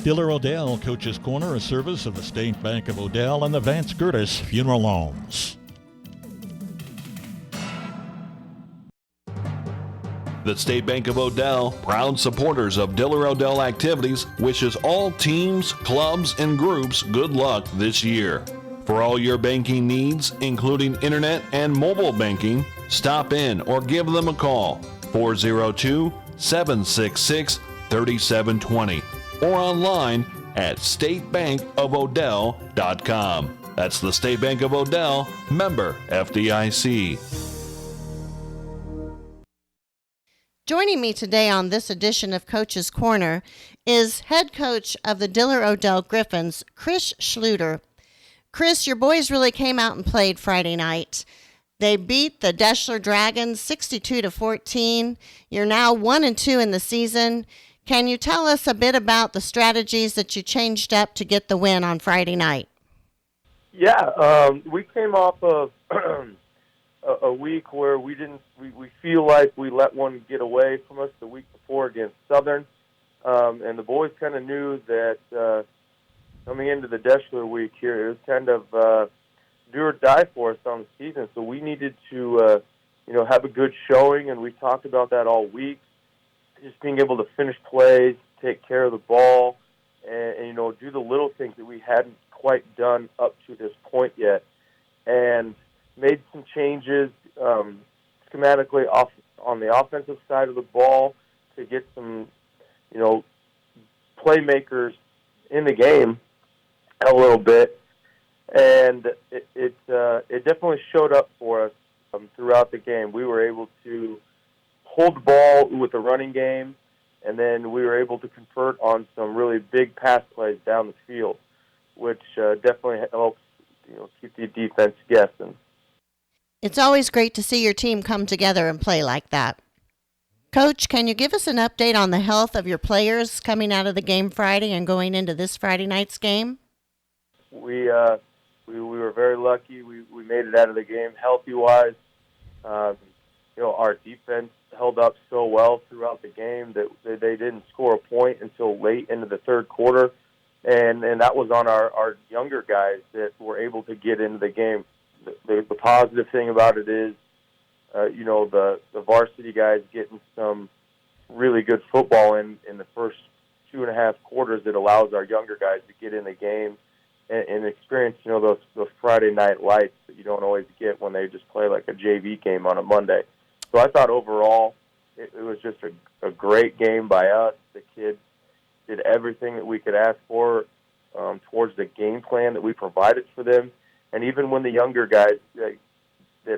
Diller-Odell Coach's Corner, a service of the State Bank of Odell and the Vance Gertis Funeral Homes. The State Bank of Odell, proud supporters of Diller-Odell activities, wishes all teams, clubs, and groups good luck this year. For all your banking needs, including internet and mobile banking, stop in or give them a call, 402-766-3720, or online at statebankofodell.com. That's the State Bank of Odell, member FDIC. Joining me today on this edition of Coach's Corner is head coach of the Diller-Odell Griffins, Chris Schluter. Chris, your boys really came out and played Friday night. They beat the Deschler Dragons 62-14. You're now 1-2 in the season. Can you tell us a bit about the strategies that you changed up to get the win on Friday night? Yeah, we came off of a week where we feel like we let one get away from us the week before against Southern, and the boys kind of knew that coming into the Deschler week here, it was kind of do or die for us on the season. So we needed to have a good showing, and we talked about that all week. Just being able to finish plays, take care of the ball, and do the little things that we hadn't quite done up to this point yet, and made some changes schematically off on the offensive side of the ball to get some, playmakers in the game a little bit, and it definitely showed up for us throughout the game. We were able to hold the ball with the running game, and then we were able to convert on some really big pass plays down the field, which definitely helps keep the defense guessing. It's always great to see your team come together and play like that. Coach, can you give us an update on the health of your players coming out of the game Friday and going into this Friday night's game? We were very lucky. We made it out of the game healthy-wise. Our defense held up so well throughout the game that they didn't score a point until late into the third quarter, and that was on our younger guys that were able to get into the game. The positive thing about it is, the varsity guys getting some really good football in the first 2.5 quarters that allows our younger guys to get in the game and experience, those Friday night lights that you don't always get when they just play like a JV game on a Monday. So I thought overall it was just a great game by us. The kids did everything that we could ask for towards the game plan that we provided for them. And even when the younger guys that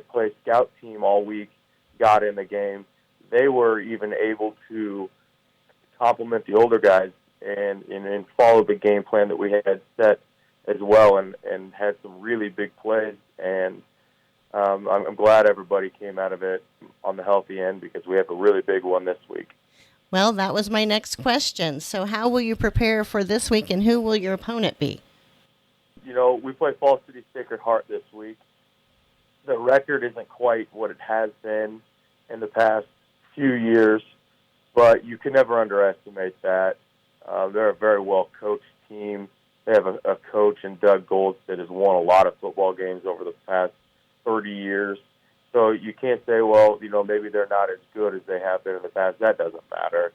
play scout team all week got in the game, they were even able to complement the older guys and follow the game plan that we had set as well, and had some really big plays. And I'm glad everybody came out of it on the healthy end, because we have a really big one this week. Well, that was my next question. So how will you prepare for this week, and who will your opponent be? We play Fall City Sacred Heart this week. The record isn't quite what it has been in the past few years, but you can never underestimate that. They're a very well-coached team. They have a coach in Doug Golds that has won a lot of football games over the past 30 years. So you can't say, well, maybe they're not as good as they have been in the past. That doesn't matter.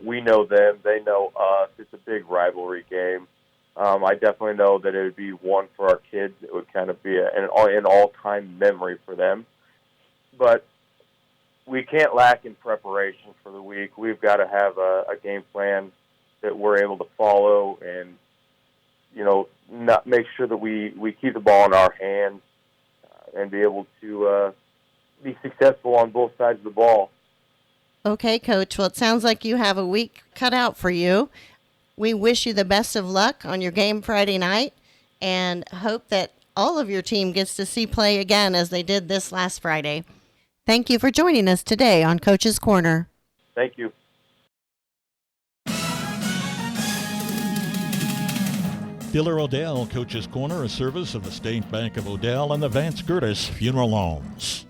We know them. They know us. It's a big rivalry game. I definitely know that it would be one for our kids. It would kind of be an all-time memory for them. But we can't lack in preparation for the week. We've got to have a game plan that we're able to follow, and not make sure that we keep the ball in our hands and be able to be successful on both sides of the ball. Okay, Coach. Well, it sounds like you have a week cut out for you. We wish you the best of luck on your game Friday night, and hope that all of your team gets to see play again as they did this last Friday. Thank you for joining us today on Coach's Corner. Thank you. Diller-Odell Coach's Corner, a service of the State Bank of Odell and the Vance Gertis Funeral Homes.